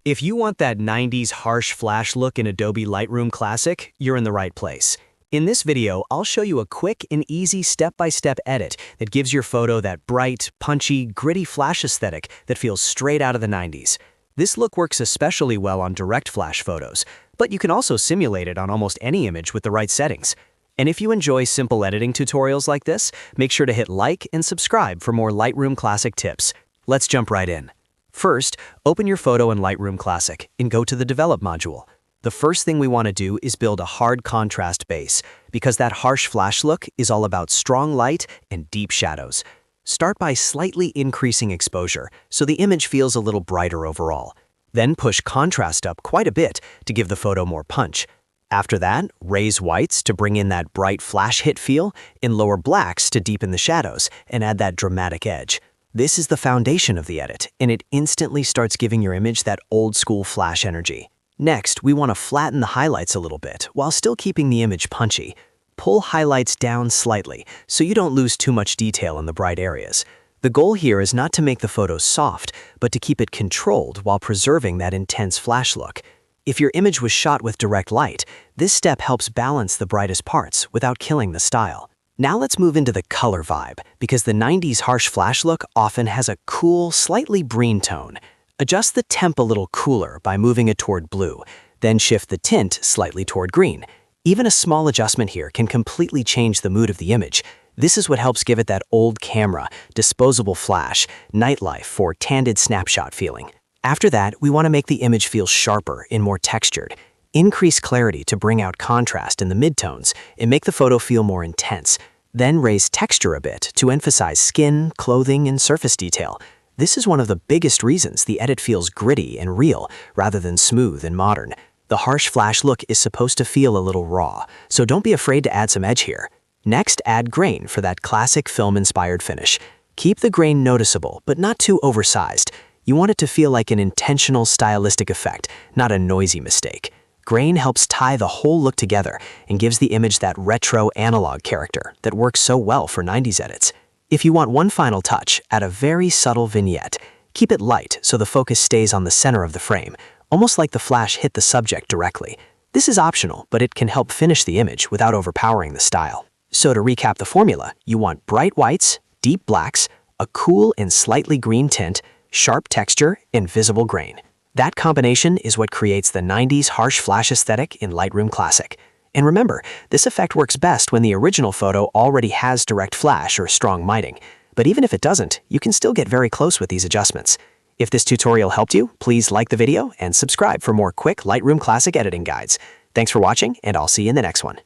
If you want that 90s harsh flash look in Adobe Lightroom Classic, you're in the right place. In this video, I'll show you a quick and easy step-by-step edit that gives your photo that bright, punchy, gritty flash aesthetic that feels straight out of the 90s. This look works especially well on direct flash photos, but you can also simulate it on almost any image with the right settings. And if you enjoy simple editing tutorials like this, make sure to hit like and subscribe for more Lightroom Classic tips. Let's jump right in. First, open your photo in Lightroom Classic and go to the Develop module. The first thing we want to do is build a hard contrast base, because that harsh flash look is all about strong light and deep shadows. Start by slightly increasing exposure so the image feels a little brighter overall. Then push contrast up quite a bit to give the photo more punch. After that, raise whites to bring in that bright flash hit feel, and lower blacks to deepen the shadows and add that dramatic edge. This is the foundation of the edit, and it instantly starts giving your image that old-school flash energy. Next, we want to flatten the highlights a little bit while still keeping the image punchy. Pull highlights down slightly so you don't lose too much detail in the bright areas. The goal here is not to make the photo soft, but to keep it controlled while preserving that intense flash look. If your image was shot with direct light, this step helps balance the brightest parts without killing the style. Now let's move into the color vibe, because the 90s harsh flash look often has a cool, slightly breen tone. Adjust the temp a little cooler by moving it toward blue, then shift the tint slightly toward green. Even a small adjustment here can completely change the mood of the image. This is what helps give it that old camera, disposable flash, nightlife, or candid snapshot feeling. After that, we want to make the image feel sharper and more textured. Increase clarity to bring out contrast in the midtones and make the photo feel more intense. Then raise texture a bit to emphasize skin, clothing, and surface detail. This is one of the biggest reasons the edit feels gritty and real rather than smooth and modern. The harsh flash look is supposed to feel a little raw, so don't be afraid to add some edge here. Next, add grain for that classic film-inspired finish. Keep the grain noticeable, but not too oversized. You want it to feel like an intentional stylistic effect, not a noisy mistake. Grain helps tie the whole look together and gives the image that retro analog character that works so well for 90s edits. If you want one final touch, add a very subtle vignette. Keep it light so the focus stays on the center of the frame, almost like the flash hit the subject directly. This is optional, but it can help finish the image without overpowering the style. So to recap the formula, you want bright whites, deep blacks, a cool and slightly green tint, sharp texture, and visible grain. That combination is what creates the 90s harsh flash aesthetic in Lightroom Classic. And remember, this effect works best when the original photo already has direct flash or strong lighting. But even if it doesn't, you can still get very close with these adjustments. If this tutorial helped you, please like the video and subscribe for more quick Lightroom Classic editing guides. Thanks for watching, and I'll see you in the next one.